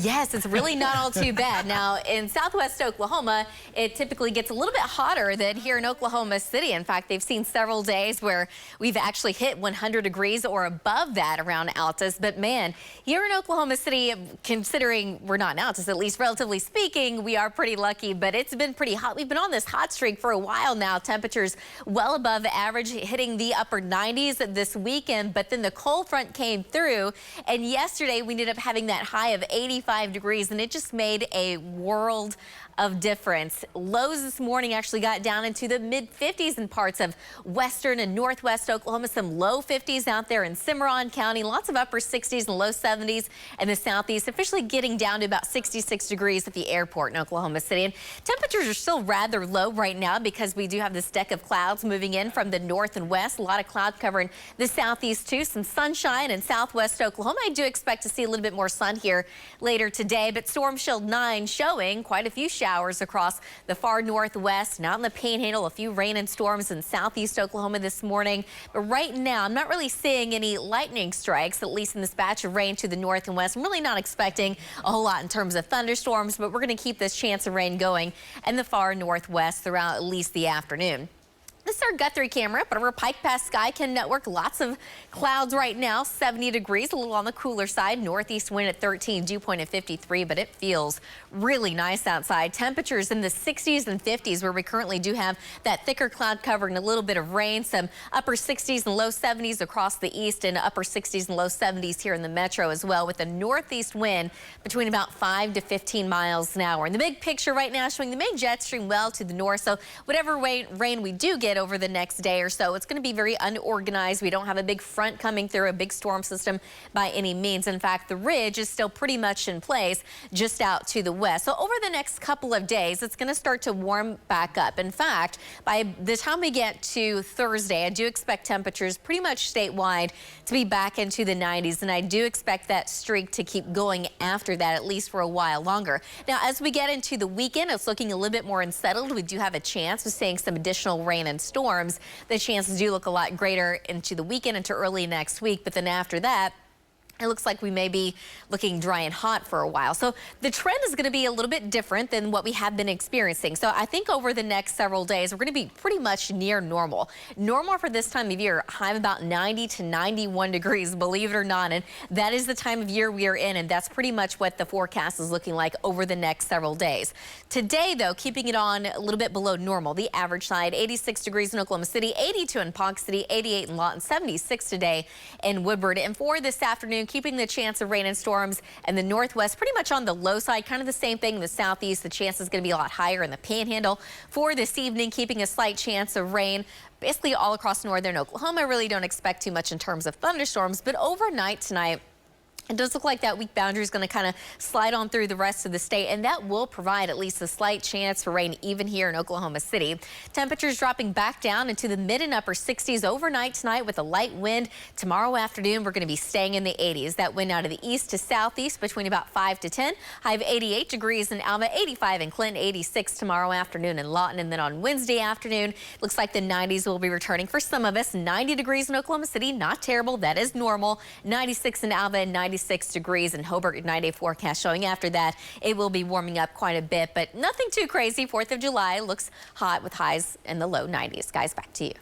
Yes, it's really not all too bad. Now, in southwest Oklahoma, it typically gets a little bit hotter than here in Oklahoma City. In fact, they've seen several days where we've actually hit 100 degrees or above that around Altus. But man, here in Oklahoma City, considering we're not in Altus, at least relatively speaking, we are pretty lucky. But it's been pretty hot. We've been on this hot streak for a while now. Temperatures well above average, hitting the upper 90s this weekend. But then the cold front came through. And yesterday, we ended up having that high of 85 degrees, and it just made a world of difference. Lows this morning actually got down into the mid 50s in parts of western and northwest Oklahoma. Some low 50s out there in Cimarron County. Lots of upper 60s and low 70s in the southeast. Officially getting down to about 66 degrees at the airport in Oklahoma City. And temperatures are still rather low right now because we do have this deck of clouds moving in from the north and west. A lot of cloud covering the southeast too. Some sunshine in southwest Oklahoma. I do expect to see a little bit more sun here later today, but Storm Shield 9 showing quite a few showers across the far northwest, and out in the Panhandle, a few rain and storms in southeast Oklahoma this morning. But right now, I'm not really seeing any lightning strikes, at least in this batch of rain to the north and west. I'm really not expecting a whole lot in terms of thunderstorms, but we're going to keep this chance of rain going in the far northwest throughout at least the afternoon. This is our Guthrie camera, but our Pike Pass Skycan network. Lots of clouds right now, 70 degrees, a little on the cooler side. Northeast wind at 13, dew point at 53, but it feels really nice outside. Temperatures in the 60s and 50s, where we currently do have that thicker cloud cover and a little bit of rain. Some upper 60s and low 70s across the east, and upper 60s and low 70s here in the metro as well, with a northeast wind between about 5 to 15 miles an hour. And the big picture right now showing the main jet stream well to the north, so whatever rain we do get over the next day or so, it's going to be very unorganized. We don't have a big front coming through, a big storm system by any means. In fact, the ridge is still pretty much in place just out to the west. So over the next couple of days, it's going to start to warm back up. In fact, by the time we get to Thursday, I do expect temperatures pretty much statewide to be back into the 90s, and I do expect that streak to keep going after that, at least for a while longer. Now, as we get into the weekend, it's looking a little bit more unsettled. We do have a chance of seeing some additional rain and storms. The chances do look a lot greater into the weekend, into early next week, but then after that, it looks like we may be looking dry and hot for a while. So the trend is going to be a little bit different than what we have been experiencing. So I think over the next several days, we're going to be pretty much near normal. Normal for this time of year, high of about 90 to 91 degrees, believe it or not. And that is the time of year we are in. And that's pretty much what the forecast is looking like over the next several days. Today, though, keeping it on a little bit below normal. The average side, 86 degrees in Oklahoma City, 82 in Ponca City, 88 in Lawton, 76 today in Woodward. And for this afternoon, keeping the chance of rain and storms in the northwest pretty much on the low side, kind of the same thing in the southeast. The chance is going to be a lot higher in the Panhandle. For this evening, keeping a slight chance of rain basically all across northern Oklahoma. I really don't expect too much in terms of thunderstorms, but overnight tonight, it does look like that weak boundary is going to kind of slide on through the rest of the state, and that will provide at least a slight chance for rain even here in Oklahoma City. Temperatures dropping back down into the mid and upper 60s overnight tonight with a light wind. Tomorrow afternoon, we're going to be staying in the 80s. That wind out of the east to southeast between about 5 to 10. High of 88 degrees in Alma, 85 in Clinton, 86 tomorrow afternoon in Lawton. And then on Wednesday afternoon, looks like the 90s will be returning for some of us. 90 degrees in Oklahoma City, not terrible. That is normal. 96 in Alma and 96 degrees in Hobart. 9-day forecast showing after that it will be warming up quite a bit, but nothing too crazy. 4th of July looks hot with highs in the low 90s. Guys, back to you.